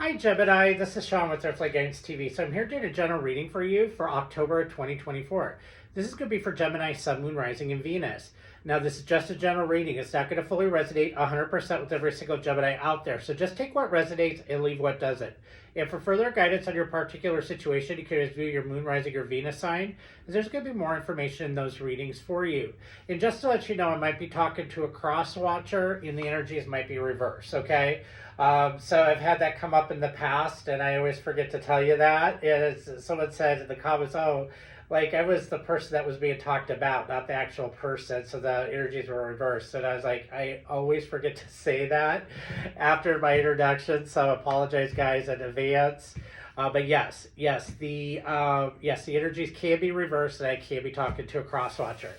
Hi Gemini, this is Sean with Earthly Guidance TV. So I'm here doing a general reading for you for October 2024. This is going to be for Gemini, Sun, Moon, Rising, and Venus. Now this is just a general reading. It's not going to fully resonate 100% with every single Gemini out there. So just take what resonates and leave what doesn't. And for further guidance on your particular situation, you can always view your Moon, Rising, or Venus sign. There's going to be more information in those readings for you. And just to let you know, I might be talking to a cross watcher and the energies might be reversed, okay? So I've had that come up in the past, and I always forget to tell you that. And someone said in the comments, oh, like I was the person that was being talked about, not the actual person, so the energies were reversed. And I was like, I always forget to say that after my introduction, so I apologize, guys, in advance. But yes, the energies can be reversed, and I can be talking to a cross watcher.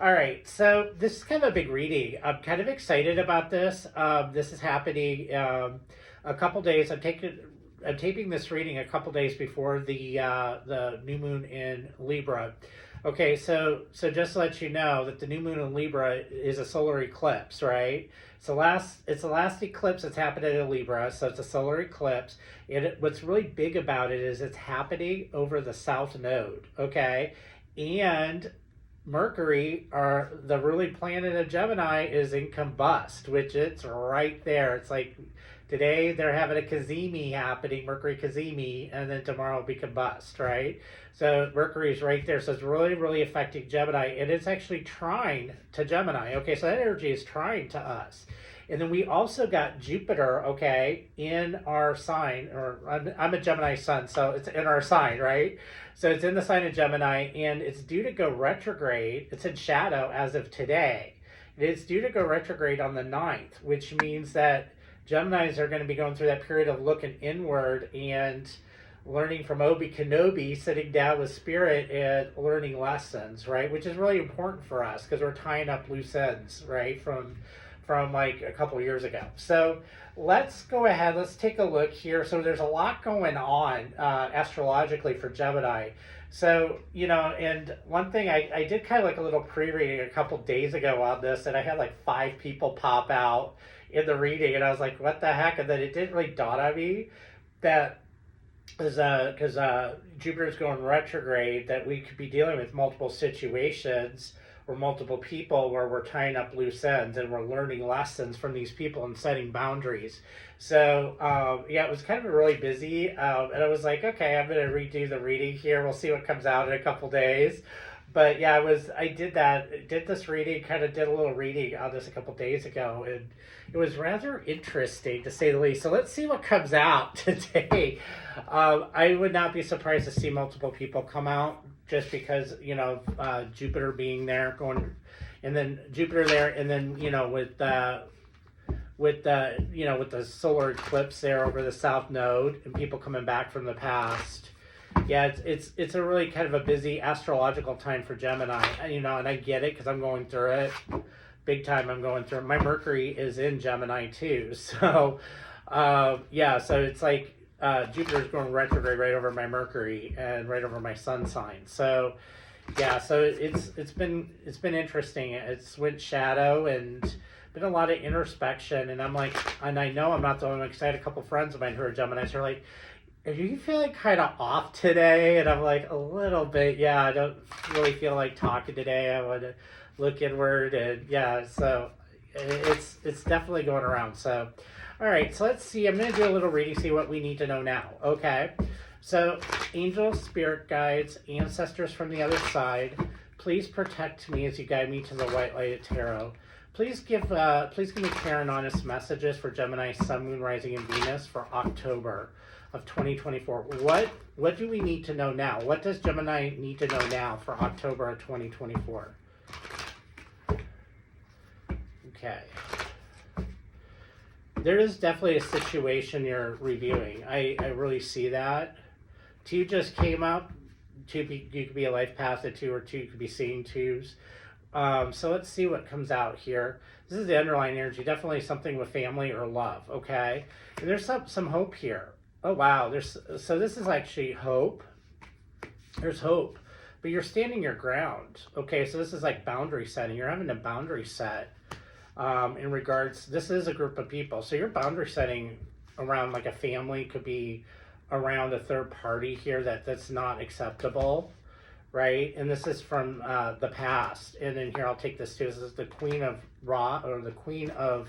All right, so this is kind of a big reading. I'm kind of excited about this. This is happening a couple days. I'm taping this reading a couple days before the new moon in Libra. Okay, so just to let you know that the new moon in Libra is a solar eclipse, right? It's the last eclipse that's happened in Libra, so it's a solar eclipse. And what's really big about it is it's happening over the south node, okay? And Mercury, or the ruling planet of Gemini, is in combust, which it's right there. It's like today they're having a Cazimi happening, Mercury Cazimi, and then tomorrow will be combust, right? So Mercury is right there. So it's really, really affecting Gemini, and it's actually trine to Gemini. Okay, so that energy is trine to us. And then we also got Jupiter, okay, in our sign, or I'm a Gemini sun, so it's in our sign, right? So it's in the sign of Gemini, and it's due to go retrograde. It's in shadow as of today. It's due to go retrograde on the 9th, which means that Geminis are going to be going through that period of looking inward and learning from Obi Kenobi, sitting down with Spirit and learning lessons, right? Which is really important for us because we're tying up loose ends, right, from like a couple years ago. So let's go ahead, let's take a look here. So there's a lot going on astrologically for Gemini. So, and one thing I did kind of like a little pre-reading a couple days ago on this, and I had like 5 people pop out in the reading, and I was like, what the heck? And then it didn't really dawn on me that because Jupiter's going retrograde, that we could be dealing with multiple situations or multiple people where we're tying up loose ends and we're learning lessons from these people and setting boundaries. So it was kind of really busy, and I was like, okay, I'm going to redo the reading here. We'll see what comes out in a couple days. But yeah, I did this reading, kind of did a little reading on this a couple days ago, and it was rather interesting to say the least. So let's see what comes out today. I would not be surprised to see multiple people come out, just because Jupiter being there, and then Jupiter there, and then with the solar eclipse there over the south node, and people coming back from the past. Yeah, it's a really kind of a busy astrological time for Gemini, and I get it because I'm going through it big time. I'm going through it. My Mercury is in Gemini too, so so it's like Jupiter's going retrograde right over my Mercury and right over my sun sign. So yeah, so it's been interesting. It's went shadow and been a lot of introspection, and I'm like, and I know I'm not the only one because I had a couple friends of mine who are Geminis who are like, are you feeling kind of off today? And I'm like, a little bit, yeah, I don't really feel like talking today. I want to look inward, and yeah, so it's definitely going around. So all right, so let's see. I'm going to do a little reading, see what we need to know now. Okay, so angels, spirit guides, ancestors from the other side, please protect me as you guide me to the white light tarot. Please give me clear and honest messages for Gemini, Sun, Moon, Rising, and Venus for October of 2024. What do we need to know now? What does Gemini need to know now for October of 2024? Okay. There is definitely a situation you're reviewing. I really see that. 2 just came up. You could be a life path of 2, or 2 could be seeing 2s. So let's see what comes out here. This is the underlying energy. Definitely something with family or love. Okay, and there's some hope here. Oh wow, so this is actually hope. There's hope, but you're standing your ground. Okay, so this is like boundary setting. You're having a boundary set in regards. This is a group of people, so you're boundary setting around like a family, could be around a third party here that's not acceptable, right? And this is from the past. And then here I'll take this too. This is the Queen of the Queen of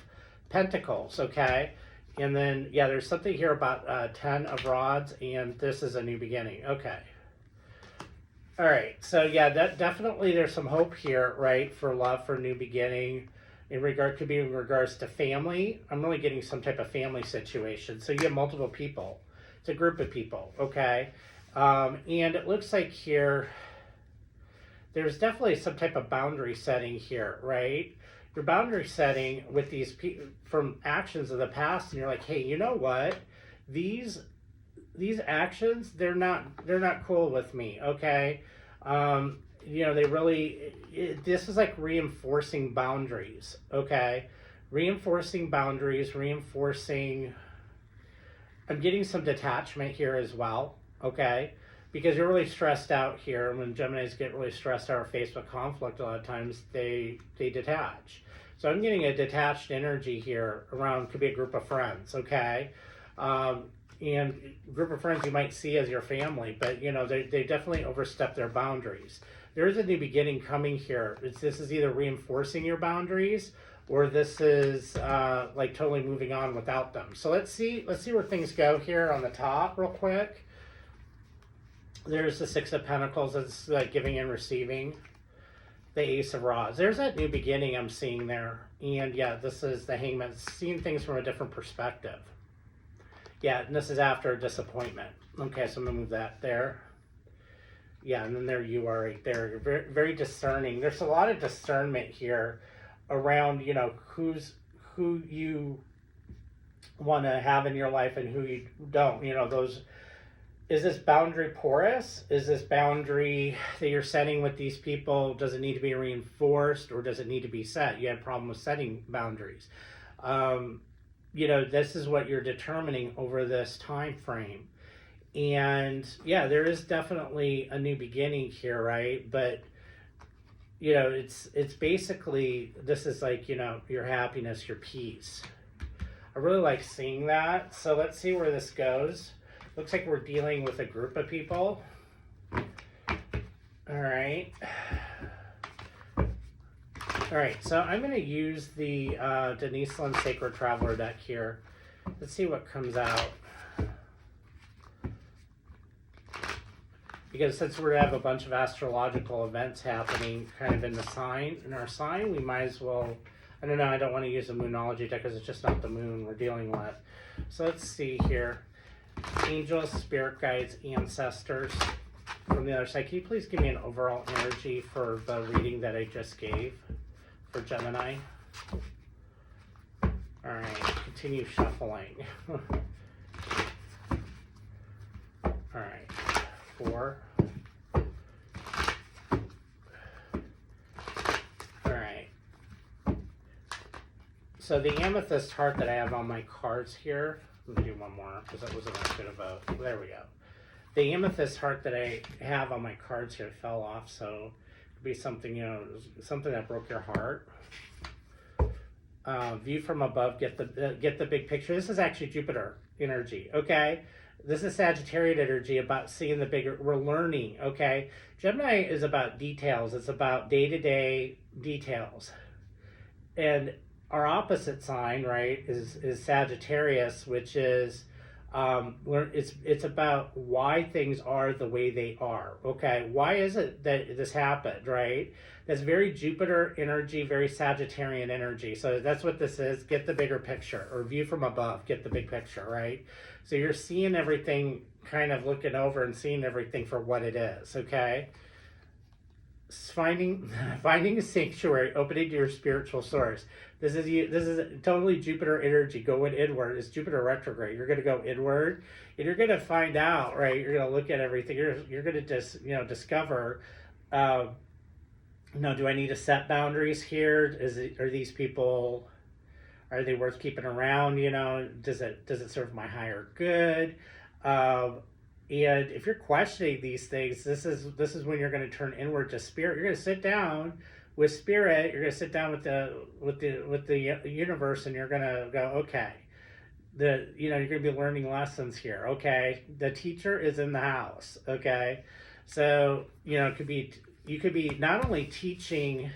Pentacles, okay? And then yeah, there's something here about 10 of Rods, and this is a new beginning. Okay. All right, so yeah, that definitely there's some hope here, right, for love, for new beginning. Could be in regards to family. I'm really getting some type of family situation. So you have multiple people. It's a group of people, okay? And it looks like here, there's definitely some type of boundary setting here, right? Your boundary setting with these people from actions of the past, and you're like, hey, you know what? These actions, they're not cool with me, okay? They really, this is like reinforcing boundaries, okay? Reinforcing boundaries, I'm getting some detachment here as well, okay? Because you're really stressed out here. When Geminis get really stressed out or faced with conflict, a lot of times they detach. So I'm getting a detached energy here around, could be a group of friends, okay? And group of friends you might see as your family, but they definitely overstep their boundaries. There is a new beginning coming here. This is either reinforcing your boundaries, or this is like totally moving on without them. So let's see where things go here on the top real quick. There's the Six of Pentacles. It's like giving and receiving. The Ace of Rods. There's that new beginning I'm seeing there. And yeah, this is the Hangman, seeing things from a different perspective. Yeah, and this is after a disappointment. Okay, so I'm going to move that there. Yeah, and then there you are right there. You're very, very discerning. There's a lot of discernment here around, who you want to have in your life and who you don't. Is this boundary porous? Is this boundary that you're setting with these people, does it need to be reinforced, or does it need to be set? You have a problem with setting boundaries. This is what you're determining over this time frame. And yeah, there is definitely a new beginning here, right? But it's basically, this is like, your happiness, your peace. I really like seeing that. So let's see where this goes. Looks like we're dealing with a group of people. All right. All right, so I'm going to use the Denise Lynn Sacred Traveler deck here. Let's see what comes out. Because since we have a bunch of astrological events happening kind of in our sign, we might as well, I don't know, I don't want to use a moonology deck because it's just not the moon we're dealing with. So let's see here. Angels, spirit guides, ancestors. From the other side, can you please give me an overall energy for the reading that I just gave for Gemini? All right, continue shuffling. All right, 4. All right. So the amethyst heart that I have on my cards here, let me do one more because that wasn't as good of a, there we go. The amethyst heart that I have on my cards here fell off, so it could be something, something that broke your heart. View from above, get the big picture. This is actually Jupiter energy, okay? This is Sagittarian energy about seeing the bigger, we're learning, okay? Gemini is about details. It's about day-to-day details. And our opposite sign, right, is Sagittarius, which is it's about why things are the way they are. Okay, why is it that this happened, right? That's very Jupiter energy, very Sagittarian energy. So that's what this is. Get the bigger picture, or view from above, get the big picture, right? So you're seeing everything, kind of looking over and seeing everything for what it is, okay? Finding a sanctuary, opening to your spiritual source. This is totally Jupiter energy, going inward. It's Jupiter retrograde. You're going to go inward, and you're going to find out, right? You're going to look at everything. You're going to just discover. Do I need to set boundaries here? Are these people, are they worth keeping around? Does it serve my higher good? And if you're questioning these things, this is when you're going to turn inward to spirit. You're going to sit down with spirit. You're going to sit down with the universe, and you're going to go, okay, you're going to be learning lessons here. Okay, the teacher is in the house. Okay, so it could be, you could be not only teaching,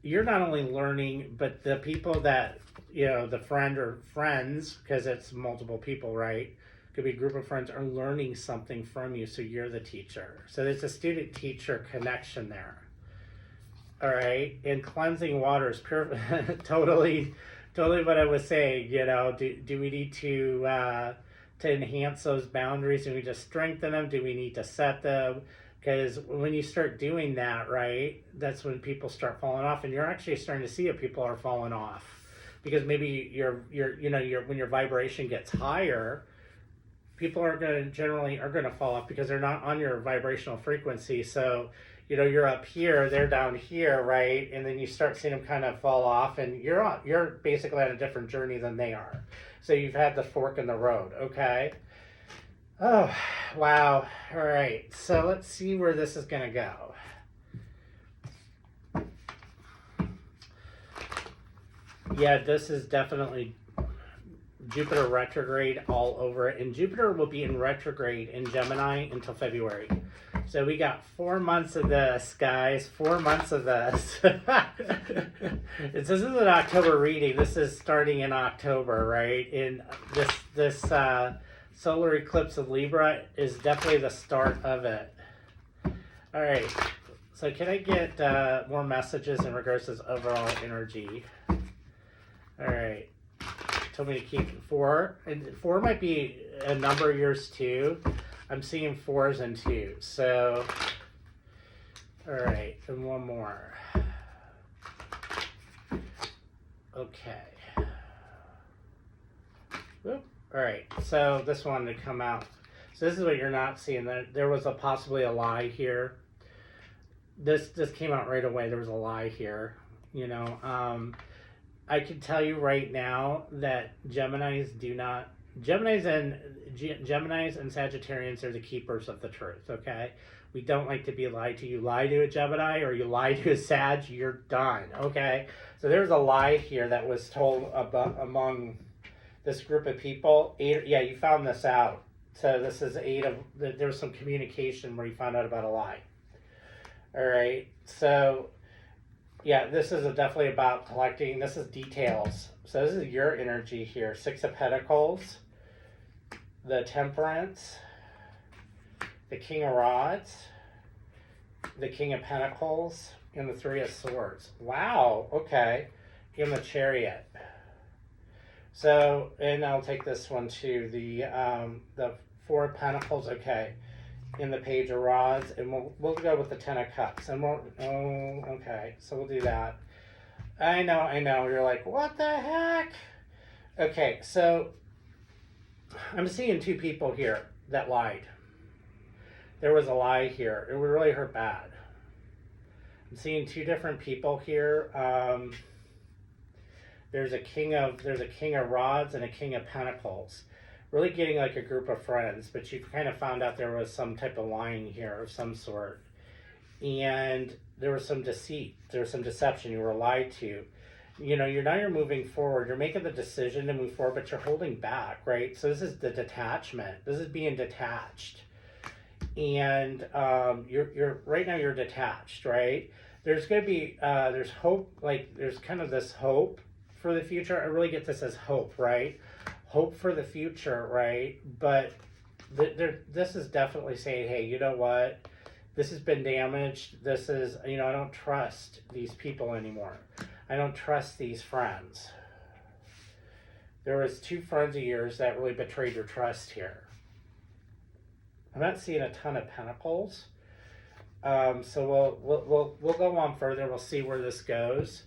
you're not only learning, but the people that, the friend or friends, because it's multiple people, right? Could be a group of friends, are learning something from you, so you're the teacher. So there's a student teacher connection there. All right, and cleansing water is pure. totally what I was saying. Do we need to enhance those boundaries? Do we just strengthen them? Do we need to set them? Because when you start doing that, right, that's when people start falling off, and you're actually starting to see if people are falling off, because maybe when your vibration gets higher, people are going to fall off because they're not on your vibrational frequency. So you're up here, they're down here, right? And then you start seeing them kind of fall off, and you're basically on a different journey than they are. So you've had the fork in the road. Okay. Oh, wow. All right. So let's see where this is going to go. Yeah, this is definitely Jupiter retrograde all over it. And Jupiter will be in retrograde in Gemini until February. So we got 4 months of this, guys. 4 months of this. This isn't an October reading. This is starting in October, right? And this solar eclipse of Libra is definitely the start of it. All right. So can I get more messages in regards to this overall energy? All right. Told me to keep 4. And 4 might be a number of years too. I'm seeing 4s and 2s. So, all right. And one more. Okay. Whoop. All right. So this wanted to come out. So this is what you're not seeing. There was possibly a lie here. This came out right away. There was a lie here. I can tell you right now that Geminis and Sagittarians are the keepers of the truth, okay? We don't like to be lied to. You lie to a Gemini or you lie to a Sag, you're done, okay? So there's a lie here that was told among this group of people. You found this out. So this is there was some communication where you found out about a lie. All right, so yeah, this is definitely about collecting. This is details. So this is your energy here. 6 of Pentacles, the Temperance, the King of Rods, the King of Pentacles, and the 3 of Swords. Wow, okay. And the Chariot. So, and I'll take this one too. The 4 of Pentacles, okay. In the Page of Rods, and we'll go with the 10 of Cups, and okay, so we'll do that. I know, you're like, what the heck? Okay, so I'm seeing 2 people here that lied. There was a lie here. It would really hurt bad. I'm seeing 2 different people here. There's a king of Rods and a King of Pentacles. Really getting like a group of friends, but you kind of found out there was some type of lying here of some sort. And there was some deceit. There was some deception. You were lied to. You're moving forward. You're making the decision to move forward, but you're holding back, right? So this is the detachment. This is being detached. And you're right now you're detached, right? There's going to be, there's hope, like there's kind of this hope for the future. I really get this as hope, right? Hope for the future, right? But this is definitely saying, hey, you know what? This has been damaged. This is, I don't trust these people anymore. I don't trust these friends. There was 2 friends of yours that really betrayed your trust here. I'm not seeing a ton of Pentacles. So we'll go on further. We'll see where this goes.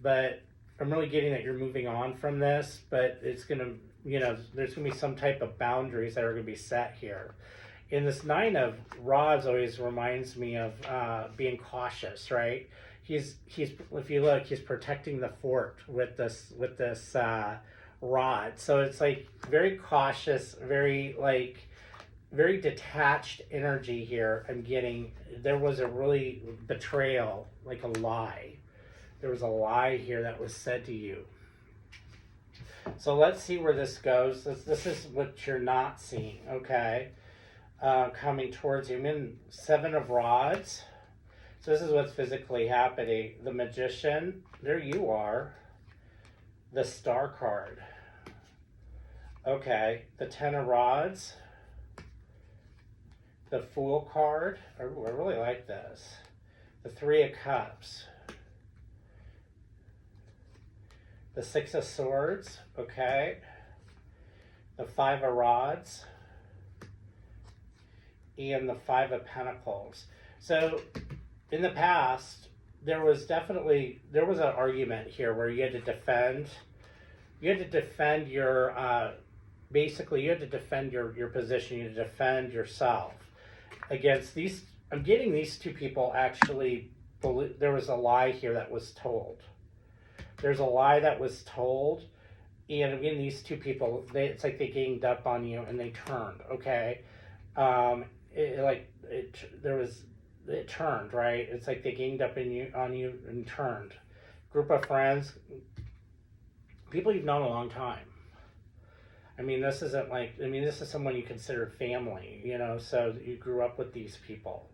But I'm really getting that you're moving on from this, but it's going to, there's going to be some type of boundaries that are going to be set here. And this 9 of Rods always reminds me of being cautious, right? He's if you look, he's protecting the fort with this rod. So it's like very cautious, very detached energy here. I'm getting, there was a really betrayal, like a lie. There was a lie here that was said to you. So let's see where this goes. This is what you're not seeing, okay? Coming towards you. I'm in Seven of Rods. So this is what's physically happening. The Magician, there you are. The Star card. Okay, the Ten of Rods. The Fool card. I really like this. The Three of Cups. The Six of Swords, okay. The Five of Rods. And the Five of Pentacles. So, in the past, there was an argument here where you had to defend your, basically you had to defend your position, you had to defend yourself against these. I'm getting these two people actually, there was a lie here that was told. There's a lie that was told, and again, these two people, it's like they ganged up on you and they turned, okay? It turned, right? It's like they ganged up on you and turned. Group of friends, people you've known a long time. I mean, this is someone you consider family, so you grew up with these people.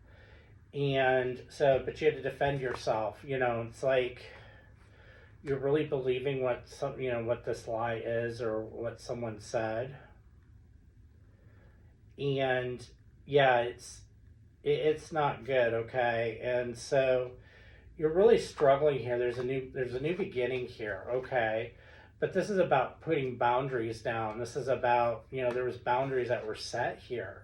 And so, but you had to defend yourself, it's like you're really believing what this lie is or what someone said. And yeah, it's not good, okay? And so you're really struggling here. There's a new beginning here, okay? But this is about putting boundaries down. This is about, there was boundaries that were set here.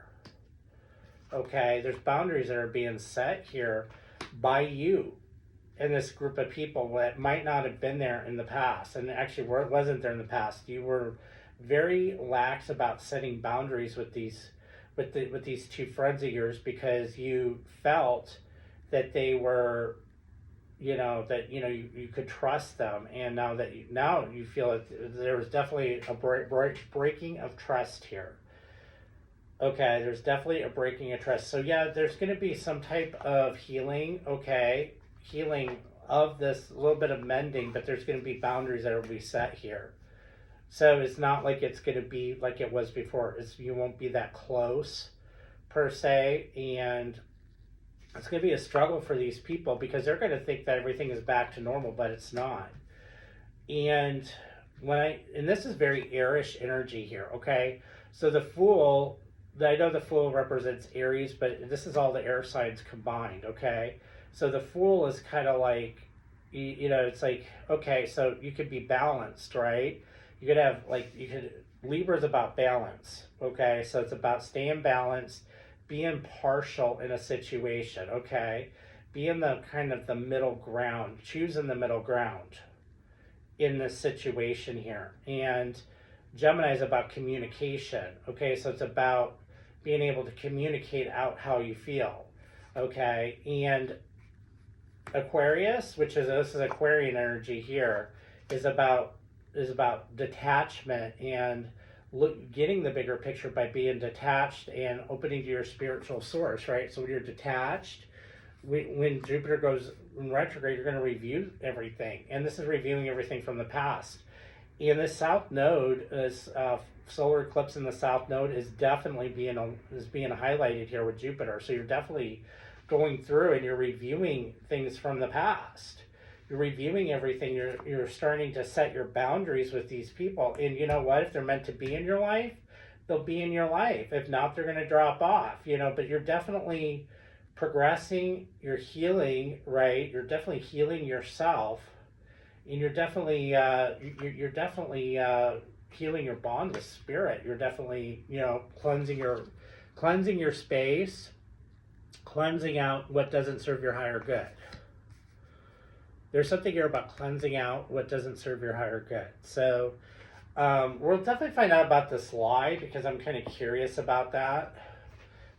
Okay, there's boundaries that are being set here by you and this group of people that might not have been there in the past. And actually wasn't there in the past. You were very lax about setting boundaries with these two friends of yours because you felt that they were, you could trust them. And now you feel that there was definitely a breaking of trust here. Okay, there's definitely a breaking of trust. So yeah, there's going to be some type of healing, okay? Healing of this, a little bit of mending, but there's going to be boundaries that will be set here. So it's not like it's going to be like it was before. You won't be that close, per se, and it's going to be a struggle for these people because they're going to think that everything is back to normal, but it's not. And this is very airish energy here, okay? So the Fool, I know the Fool represents Aries, but this is all the air signs combined, okay? So the Fool is kind of like, it's like, okay, so you could be balanced, right? You could have, Libra's about balance, okay? So it's about staying balanced, being partial in a situation, okay? Being the kind of the middle ground, choosing the middle ground in this situation here. And Gemini is about communication, okay? So it's about being able to communicate out how you feel, okay? And Aquarius, this is Aquarian energy here, is about detachment and getting the bigger picture by being detached and opening to your spiritual source, right? So when you're detached, when Jupiter goes in retrograde, you're going to review everything, and this is reviewing everything from the past. And the South Node is solar eclipse in the South Node is definitely being highlighted here with Jupiter. So you're definitely going through and you're reviewing things from the past. You're reviewing everything. You're starting to set your boundaries with these people. And you know what? If they're meant to be in your life, they'll be in your life. If not, they're going to drop off. But you're definitely progressing. You're healing, right? You're definitely healing yourself. And you're definitely healing your bond with spirit. You're definitely cleansing your space, cleansing out what doesn't serve your higher good. There's something here about cleansing out what doesn't serve your higher good. So we'll definitely find out about this lie because I'm kind of curious about that.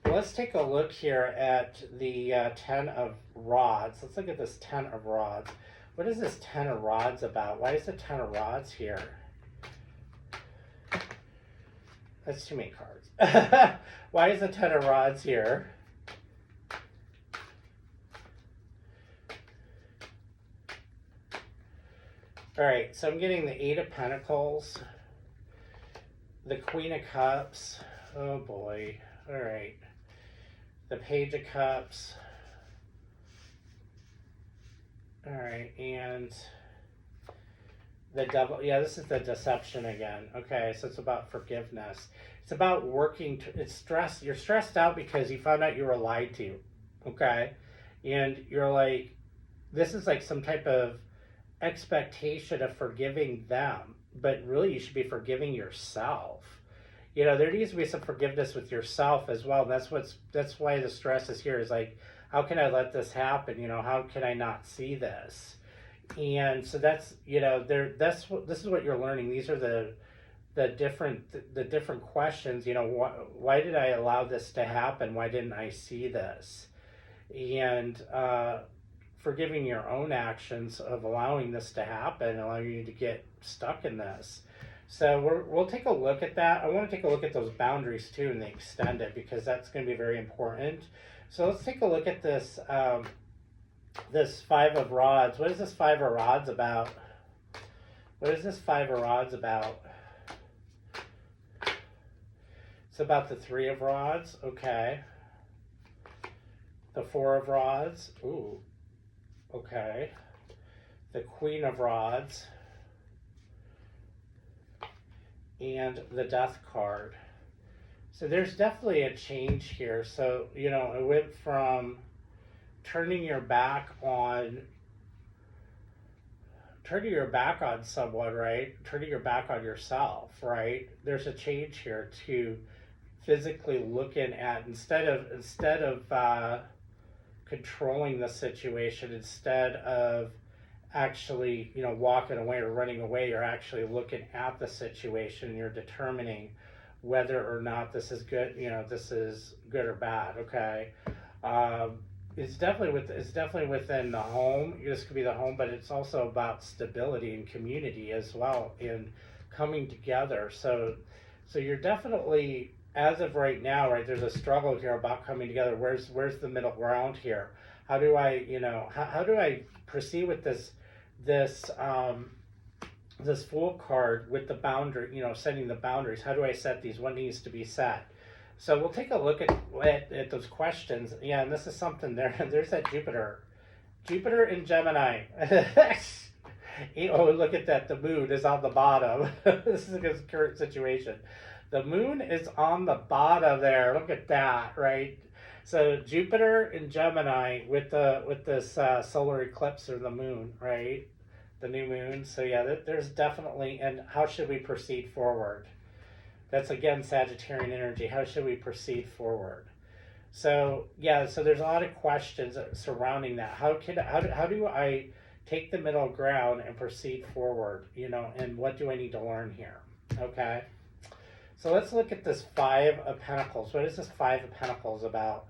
But let's take a look here at the Ten of Rods. Let's look at this Ten of Rods. What is this Ten of Rods about? Why is the Ten of Rods here? That's too many cards. Why is the Ten of Rods here? All right, so I'm getting the Eight of Pentacles, the Queen of Cups. Oh boy. All right. The Page of Cups. All right, and the Devil. Yeah, this is the Deception again. Okay, so it's about forgiveness. It's about working. It's stress. You're stressed out because you found out you were lied to. Okay, and you're like, this is like some type of expectation of forgiving them, but really you should be forgiving yourself. You know, there needs to be some forgiveness with yourself as well. That's why the stress is here, is like, how can I let this happen? You know, how can I not see this? And so that's, you know, this is what you're learning. These are the different questions. You know, why did I allow this to happen? Why didn't I see this? And forgiving your own actions of allowing this to happen, allowing you to get stuck in this. So we'll take a look at that. I want to take a look at those boundaries too and the extended, because that's going to be very important. So let's take a look at this this Five of Rods. What is this Five of Rods about? What is this Five of Rods about? It's about the Three of Rods. Okay. The Four of Rods. Ooh. Okay. The Queen of Rods. And the Death card. So there's definitely a change here. So, you know, it went from turning your back on someone, right? Turning your back on yourself, right? There's a change here to physically looking at, instead of controlling the situation, instead of actually, you know, walking away or running away, you're actually looking at the situation and you're determining whether or not this is good, you know, this is good or bad. Okay. It's definitely within the home. This could be the home, but it's also about stability and community as well, and coming together. So you're definitely, as of right now, right, there's a struggle here about coming together. Where's the middle ground here? How do I, you know, how do I proceed with this Fool card with the boundary, you know, setting the boundaries? How do I set these? What needs to be set? So we'll take a look at those questions. Yeah, and this is something there. There's that Jupiter in Gemini. Oh, look at that. The moon is on the bottom. This is his current situation. The moon is on the bottom there. Look at that, right? So Jupiter in Gemini with this solar eclipse or the moon, right? The new moon. So yeah, there's definitely, and how should we proceed forward? That's again Sagittarian energy. How should we proceed forward? So yeah, so there's a lot of questions surrounding that. How do I take the middle ground and proceed forward? You know, and what do I need to learn here? Okay. So let's look at this Five of Pentacles. What is this Five of Pentacles about?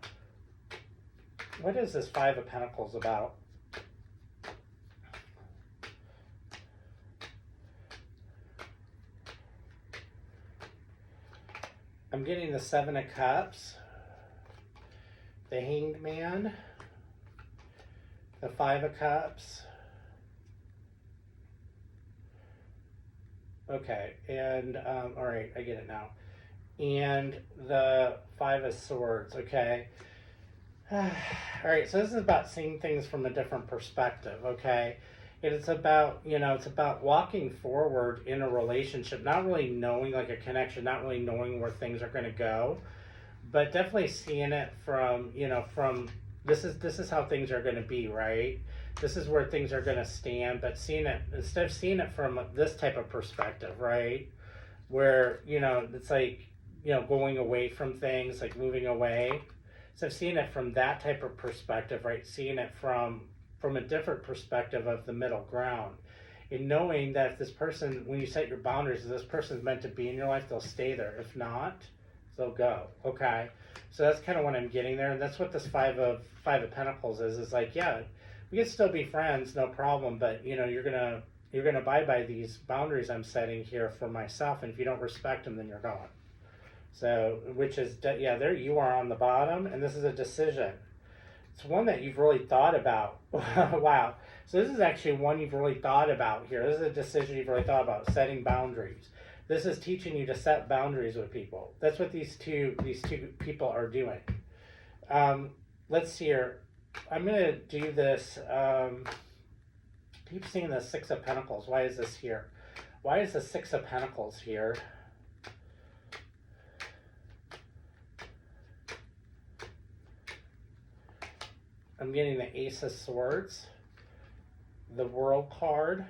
What is this Five of Pentacles about? I'm getting the Seven of Cups, the Hanged Man, the Five of Cups. Okay, and all right, I get it now. And the Five of Swords. Okay. All right, so this is about seeing things from a different perspective. Okay. And it's about, you know, it's about walking forward in a relationship, not really knowing, like a connection, not really knowing where things are going to go, but definitely seeing it from, you know, from this is how things are going to be, right? This is where things are going to stand, but seeing it, instead of seeing it from this type of perspective, right? Where, you know, it's like, you know, going away from things, like moving away. So seeing it from that type of perspective, right? Seeing it from a different perspective of the middle ground, and knowing that if this person, when you set your boundaries, if this person's meant to be in your life, they'll stay there. If not, they'll go. Okay, so that's kind of what I'm getting there, and that's what this Five of Pentacles is like. Yeah, we can still be friends, no problem, but you know, you're gonna abide by these boundaries I'm setting here for myself, and if you don't respect them, then you're gone. So, which is, yeah, there you are on the bottom, and this is a decision. It's one that you've really thought about. Wow. So this is actually one you've really thought about here. This is a decision you've really thought about, setting boundaries. This is teaching you to set boundaries with people. That's what these two people are doing. Let's see here. I'm going to do this. Keep seeing the Six of Pentacles. Why is this here? Why is the Six of Pentacles here? I'm getting the Ace of Swords, the World card,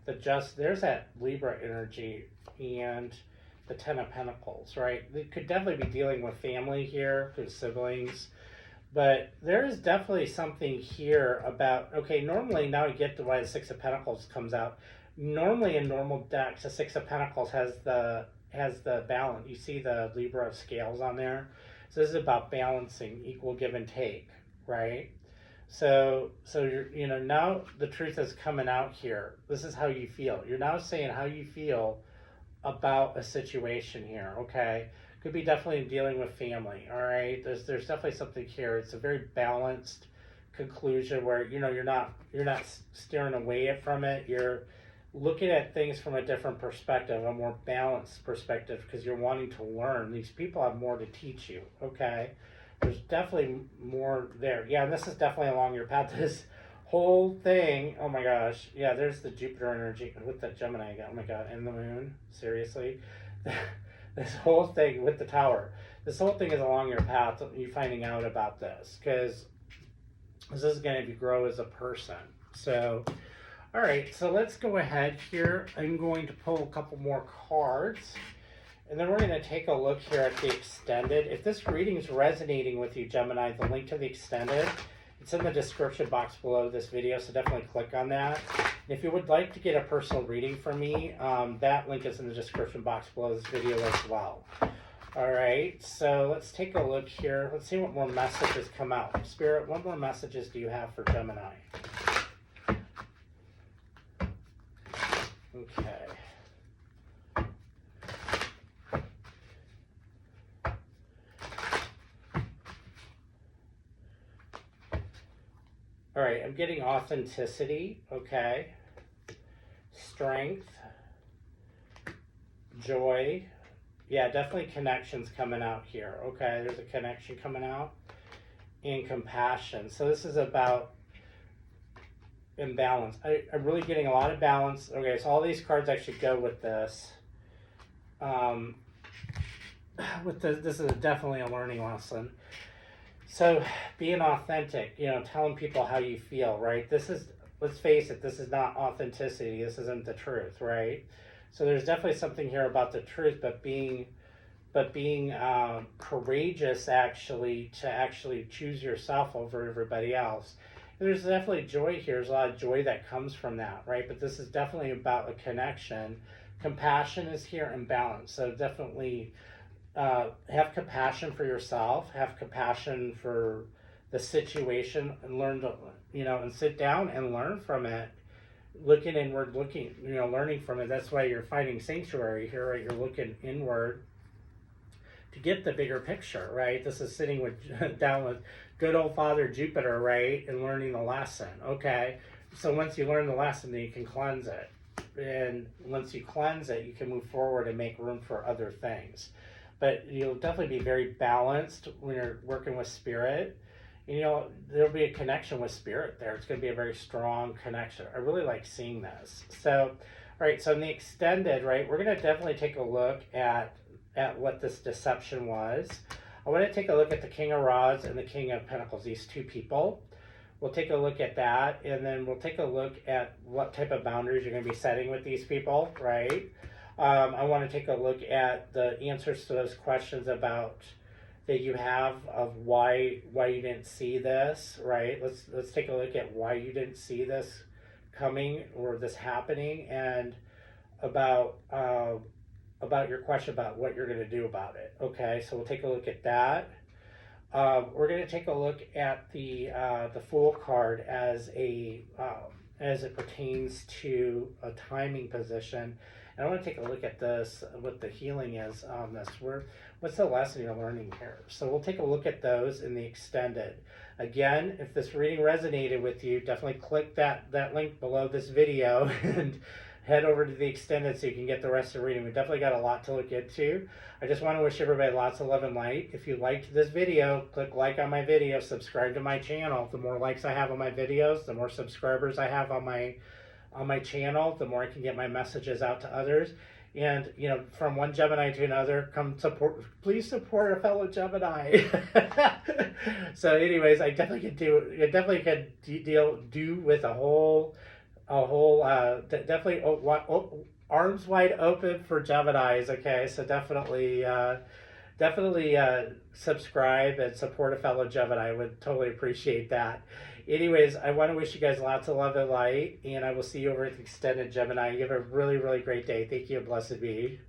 there's that Libra energy, and the Ten of Pentacles, right? They could definitely be dealing with family here, with siblings, but there is definitely something here about, okay, normally, now you get to why the Six of Pentacles comes out. Normally in normal decks, the Six of Pentacles has the balance. You see the Libra scales on there. So this is about balancing, equal give and take, right? So you're, now the truth is coming out here. This is how you feel. You're now saying how you feel about a situation here, okay? Could be definitely dealing with family, all right? There's definitely something here. It's a very balanced conclusion where, you're not staring away from it. You're looking at things from a different perspective, a more balanced perspective, because you're wanting to learn. These people have more to teach you, okay? There's definitely more there. Yeah, and this is definitely along your path. This whole thing, oh my gosh. Yeah, there's the Jupiter energy with the Gemini again. Oh my God, and the moon, seriously. This whole thing with the Tower. This whole thing is along your path, you finding out about this, because this is going to grow as a person. So, all right, so let's go ahead here. I'm going to pull a couple more cards, and then we're going to take a look here at the extended. If this reading is resonating with you, Gemini, the link to the extended, it's in the description box below this video, so definitely click on that. And if you would like to get a personal reading from me, that link is in the description box below this video as well. All right, so let's take a look here. Let's see what more messages come out. Spirit, what more messages do you have for Gemini? Okay. All right, I'm getting authenticity, okay. Strength, joy. Yeah, definitely connections coming out here. Okay, there's a connection coming out. And compassion. So this is about imbalance. I'm really getting a lot of balance. Okay, so all these cards actually go with this. This is definitely a learning lesson. So being authentic, telling people how you feel, right? This is, let's face it, this is not authenticity. This isn't the truth, right? So there's definitely something here about the truth, but being courageous actually to choose yourself over everybody else. And there's definitely joy here. There's a lot of joy that comes from that, right? But this is definitely about a connection. Compassion is here and balance. So definitely have compassion for yourself, have compassion for the situation, and learn to, and sit down and learn from it. Looking inward, learning from it. That's why you're finding sanctuary here, right? You're looking inward to get the bigger picture, right? This is sitting down with good old Father Jupiter, right? And learning the lesson, okay? So once you learn the lesson, then you can cleanse it. And once you cleanse it, you can move forward and make room for other things. But you'll definitely be very balanced when you're working with spirit. There'll be a connection with spirit there. It's going to be a very strong connection. I really like seeing this. So, all right, so in the extended, right, we're going to definitely take a look at what this deception was. I want to take a look at the King of Rods and the King of Pentacles, these two people. We'll take a look at that, and then we'll take a look at what type of boundaries you're going to be setting with these people, right? I want to take a look at the answers to those questions about that you have of why you didn't see this, right? Let's take a look at why you didn't see this coming or this happening, and about your question about what you're going to do about it. Okay, so we'll take a look at that. We're going to take a look at the Fool card as it pertains to a timing position. And I want to take a look at this, what the healing is on this. What's the lesson you're learning here? So we'll take a look at those in the extended. Again, if this reading resonated with you, definitely click that link below this video and head over to the extended so you can get the rest of the reading. We definitely got a lot to look into. I just want to wish everybody lots of love and light. If you liked this video, click like on my video, subscribe to my channel. The more likes I have on my videos, the more subscribers I have on my channel, the more I can get my messages out to others. And, you know, from one Gemini to another, please support a fellow Gemini. So anyways, I definitely could do with definitely arms wide open for Geminis. Okay, so definitely subscribe and support a fellow Gemini. I would totally appreciate that. Anyways, I want to wish you guys lots of love and light, and I will see you over at the extended Gemini. You have a really, really great day. Thank you, and blessed be.